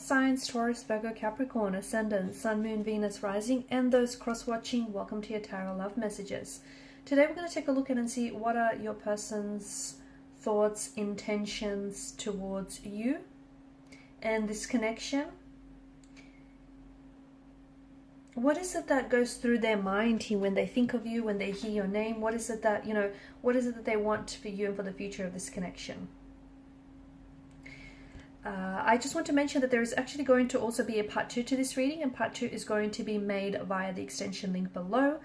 signs: Taurus, Virgo, Capricorn, Ascendant, Sun, Moon, Venus, Rising, and those cross-watching, welcome to your Tarot Love Messages. Today we're going to take a look at and see what are your person's thoughts, intentions towards you and this connection. What is it that goes through their mind here when they think of you, when they hear your name? What is it that, what is it that they want for you and for the future of this connection? I just want to mention that there is actually going to also be a part 2 to this reading, and part 2 is going to be made via the extension link below.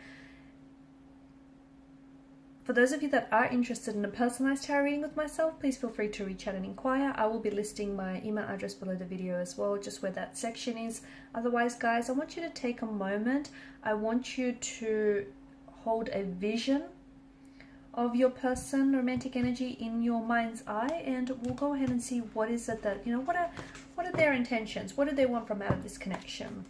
For those of you that are interested in a personalized tarot reading with myself, please feel free to reach out and inquire. I will be listing my email address below the video as well, just where that section is. Otherwise, guys, I want you to take a moment. I want you to hold a vision of your person, romantic energy, in your mind's eye, and we'll go ahead and see what is it that, what are their intentions? What do they want from out of this connection?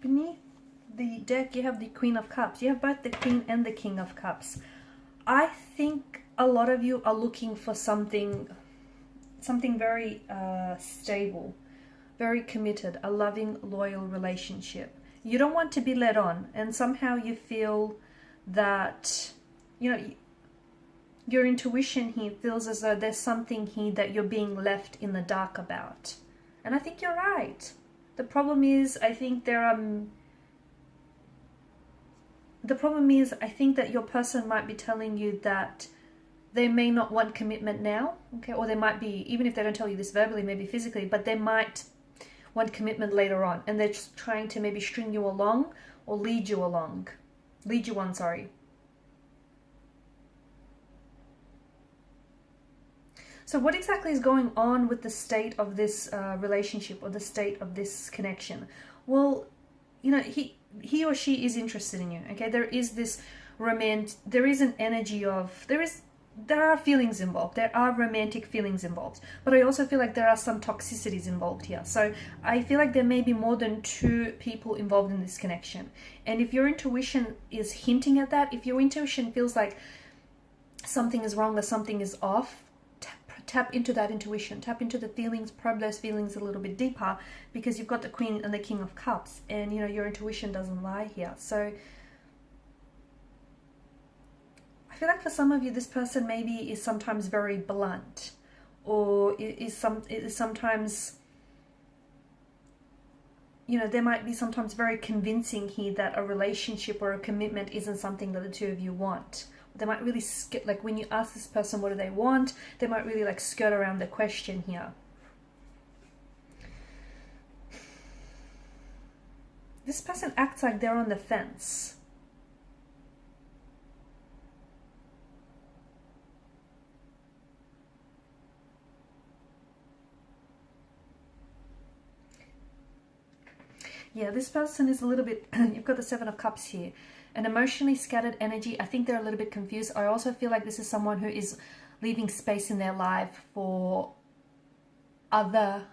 Beneath the deck, you have the Queen of Cups. You have both the Queen and the King of Cups. I think a lot of you are looking for something very stable, very committed, a loving, loyal relationship. You don't want to be led on, and somehow you feel that, your intuition here feels as though there's something here that you're being left in the dark about. And I think you're right. The problem is, I think that your person might be telling you that they may not want commitment now, okay? Or they might be, even if they don't tell you this verbally, maybe physically, but they might want commitment later on, and they're just trying to maybe string you along or lead you on, sorry. So what exactly is going on with the state of this relationship, or the state of this connection? Well, he or she is interested in you, okay? There is this there is an energy of, there are feelings involved. There are romantic feelings involved. But I also feel like there are some toxicities involved here. So I feel like there may be more than 2 people involved in this connection. And if your intuition is hinting at that, if your intuition feels like something is wrong or something is off, tap into that intuition, tap into the feelings, probe those feelings a little bit deeper, because you've got the Queen and the King of Cups, and your intuition doesn't lie here. So I feel like for some of you, this person maybe is sometimes very blunt, or is sometimes, there might be sometimes very convincing here that a relationship or a commitment isn't something that the 2 of you want. They might really like when you ask this person what do they want, they might really like skirt around the question here. This person acts like they're on the fence. Yeah, this person is a little bit, you've got the 7 of Cups here. An emotionally scattered energy. I think they're a little bit confused. I also feel like this is someone who is leaving space in their life for other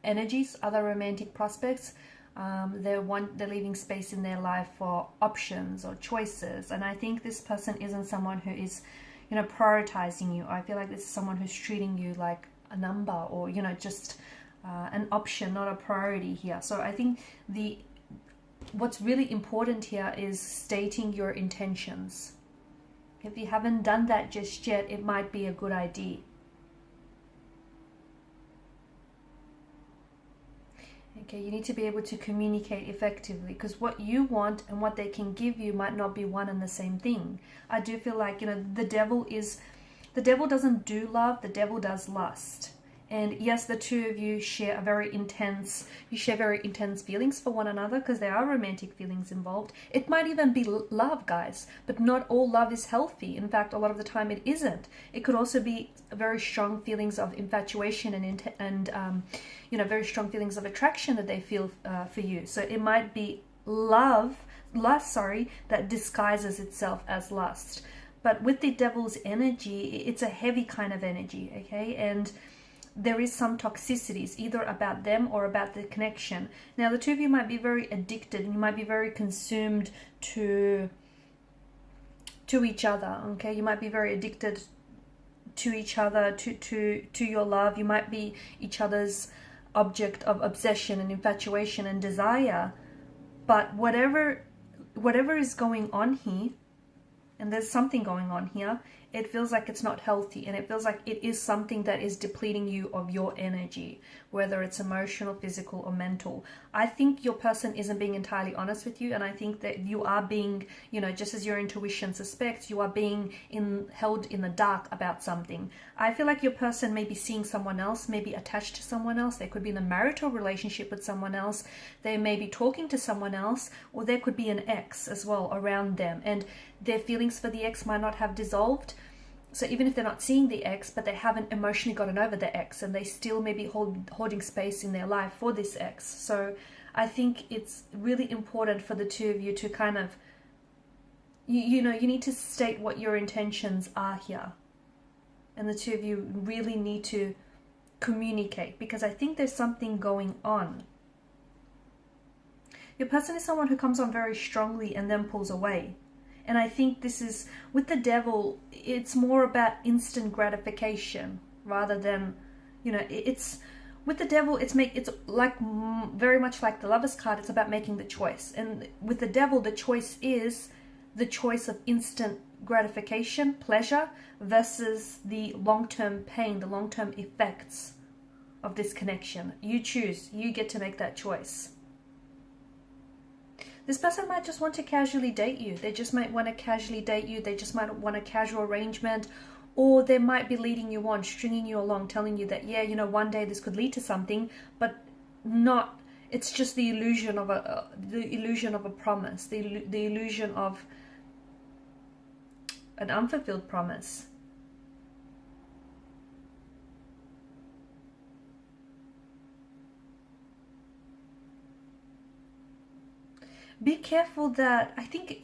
energies, other romantic prospects. They're leaving space in their life for options or choices. And I think this person isn't someone who is, prioritizing you. I feel like this is someone who's treating you like a number, or, just an option, not a priority here. So I think what's really important here is stating your intentions. If you haven't done that just yet, it might be a good idea. Okay, you need to be able to communicate effectively, because what you want and what they can give you might not be one and the same thing. I do feel like, the devil doesn't do love, the devil does lust. And yes, the two of you share very intense feelings for one another, because there are romantic feelings involved. It might even be love, guys, but not all love is healthy. In fact, a lot of the time it isn't. It could also be very strong feelings of infatuation and very strong feelings of attraction that they feel for you. So it might be lust, that disguises itself as lust. But with the devil's energy, it's a heavy kind of energy, okay? And there is some toxicities, either about them or about the connection. Now, the two of you might be very addicted, and you might be very consumed to each other, okay? You might be very addicted to each other, to your love. You might be each other's object of obsession and infatuation and desire. But whatever is going on here, and there's something going on here, it feels like it's not healthy, and it feels like it is something that is depleting you of your energy, whether it's emotional, physical, or mental. I think your person isn't being entirely honest with you, and I think that you are being, just as your intuition suspects, you are being held in the dark about something. I feel like your person may be seeing someone else, maybe attached to someone else. They could be in a marital relationship with someone else. They may be talking to someone else, or there could be an ex as well around them, and their feelings for the ex might not have dissolved. So even if they're not seeing the ex, but they haven't emotionally gotten over the ex, and they still may be holding space in their life for this ex. So I think it's really important for the two of you to kind of, you need to state what your intentions are here. And the two of you really need to communicate, because I think there's something going on. Your person is someone who comes on very strongly and then pulls away. And I think this is, with the devil, it's more about instant gratification rather than, it's, with the devil, it's like very much like the Lover's card, it's about making the choice. And with the devil, the choice is the choice of instant gratification, pleasure, versus the long-term pain, the long-term effects of this connection. You choose, you get to make that choice. This person might just want to casually date you. They just might want to casually date you. They just might want a casual arrangement, or they might be leading you on, stringing you along, telling you that, one day this could lead to something, but not. It's just the illusion of a promise, the illusion of an unfulfilled promise. Be careful that, I think,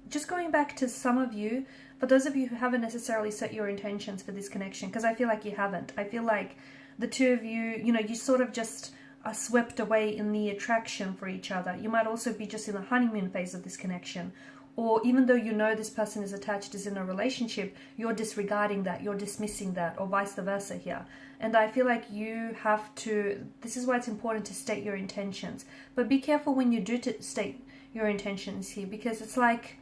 just going back to some of you, for those of you who haven't necessarily set your intentions for this connection, because I feel like you haven't. I feel like the two of you, you sort of just are swept away in the attraction for each other. You might also be just in the honeymoon phase of this connection. Or even though this person is attached, is in a relationship, you're disregarding that, you're dismissing that, or vice versa here. And I feel like you have to, this is why it's important to state your intentions. But be careful when you do state your intentions here, because it's like,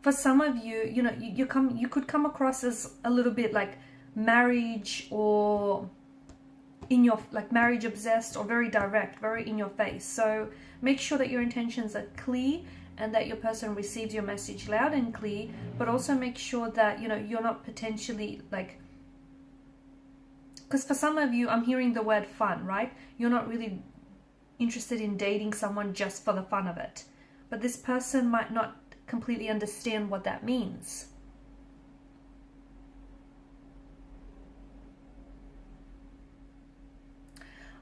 for some of you, you could come across as a little bit like marriage, or marriage obsessed, or very direct, very in your face. So make sure that your intentions are clear and that your person receives your message loud and clear, but also make sure that you're not potentially because for some of you, I'm hearing the word fun, right? You're not really interested in dating someone just for the fun of it, but this person might not completely understand what that means.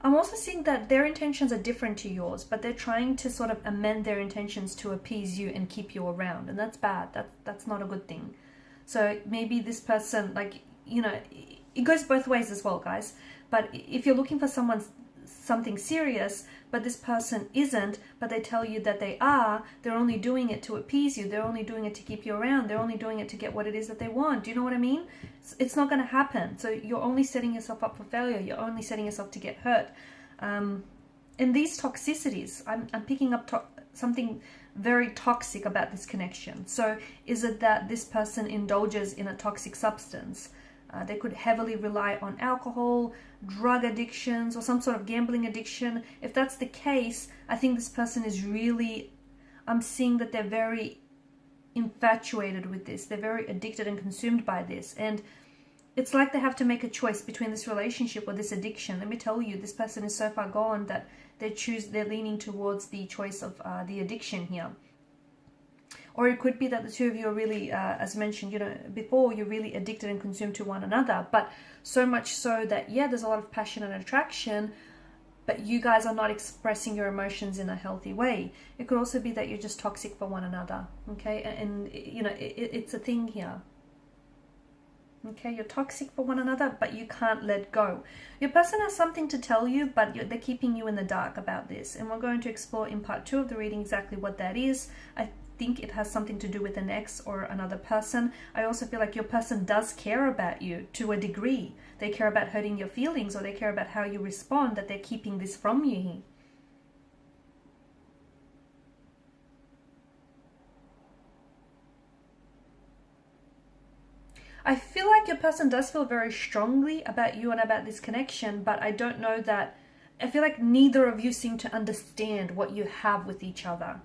I'm also seeing that their intentions are different to yours, but they're trying to sort of amend their intentions to appease you and keep you around, and that's bad. That's not a good thing. So maybe this person, it goes both ways as well, guys. But if you're looking for something serious, but this person isn't, but they tell you that they are, they're only doing it to appease you, they're only doing it to keep you around, they're only doing it to get what it is that they want. Do you know what I mean? It's not going to happen. So you're only setting yourself up for failure. You're only setting yourself to get hurt. And these toxicities, I'm picking up something very toxic about this connection. So is it that this person indulges in a toxic substance? They could heavily rely on alcohol, drug addictions, or some sort of gambling addiction. If that's the case, I think this person is really, I'm seeing that they're very infatuated with this. They're very addicted and consumed by this. And It's like they have to make a choice between this relationship or this addiction. Let me tell you, this person is so far gone that they're leaning towards the choice of the addiction here. Or it could be that the two of you are really, as mentioned, before, you're really addicted and consumed to one another. But so much so that, yeah, there's a lot of passion and attraction, but you guys are not expressing your emotions in a healthy way. It could also be that you're just toxic for one another, okay? And it's a thing here. Okay, you're toxic for one another, but you can't let go. Your person has something to tell you, but they're keeping you in the dark about this. And we're going to explore in part 2 of the reading exactly what that is. I think it has something to do with an ex or another person. I also feel like your person does care about you to a degree. They care about hurting your feelings, or they care about how you respond, that they're keeping this from you here. I feel like your person does feel very strongly about you and about this connection, but I don't know that, I feel like neither of you seem to understand what you have with each other.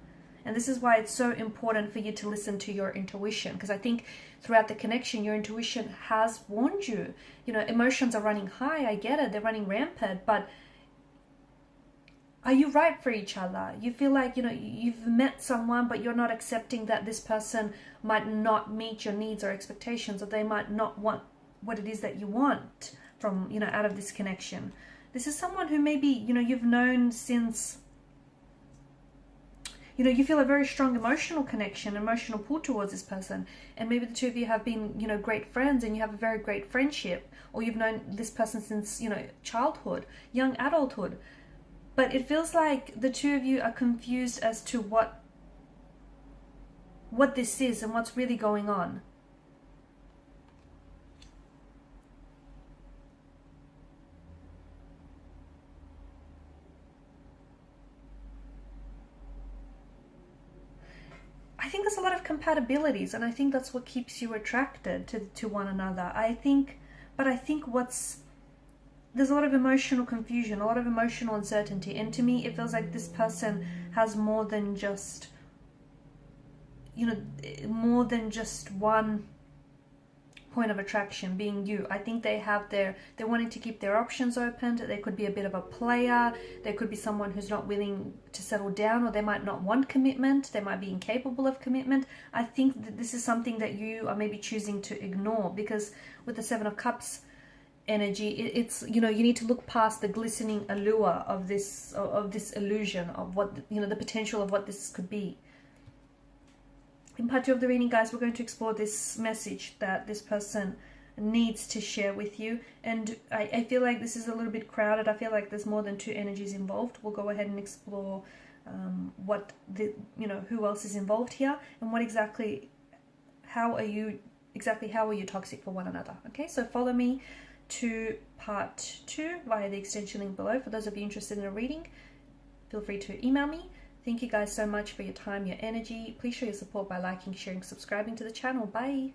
And this is why it's so important for you to listen to your intuition, because I think throughout the connection, your intuition has warned you. Emotions are running high, I get it, they're running rampant, but are you right for each other? You feel like, you've met someone, but you're not accepting that this person might not meet your needs or expectations, or they might not want what it is that you want from, out of this connection. This is someone who maybe, you've known since, you feel a very strong emotional connection, emotional pull towards this person. And maybe the two of you have been, great friends, and you have a very great friendship, or you've known this person since, childhood, young adulthood. But it feels like the two of you are confused as to what this is and what's really going on. I think there's a lot of compatibilities, and I think that's what keeps you attracted to one another. There's a lot of emotional confusion, a lot of emotional uncertainty. And to me, it feels like this person has more than just, one point of attraction, being you. I think they're wanting to keep their options open. They could be a bit of a player. There could be someone who's not willing to settle down, or they might not want commitment. They might be incapable of commitment. I think that this is something that you are maybe choosing to ignore, because with the Seven of Cups energy, it's you need to look past the glistening allure of this illusion of what the potential of what this could be. In part 2 of the reading, guys, we're going to explore this message that this person needs to share with you. And I feel like this is a little bit crowded. I feel like there's more than 2 energies involved. We'll go ahead and explore who else is involved here, and how are you toxic for one another. Okay, so follow me to part 2 via the extension link below. For those of you interested in a reading, feel free to email me. Thank you guys so much for your time, your energy. Please show your support by liking, sharing, subscribing to the channel. Bye.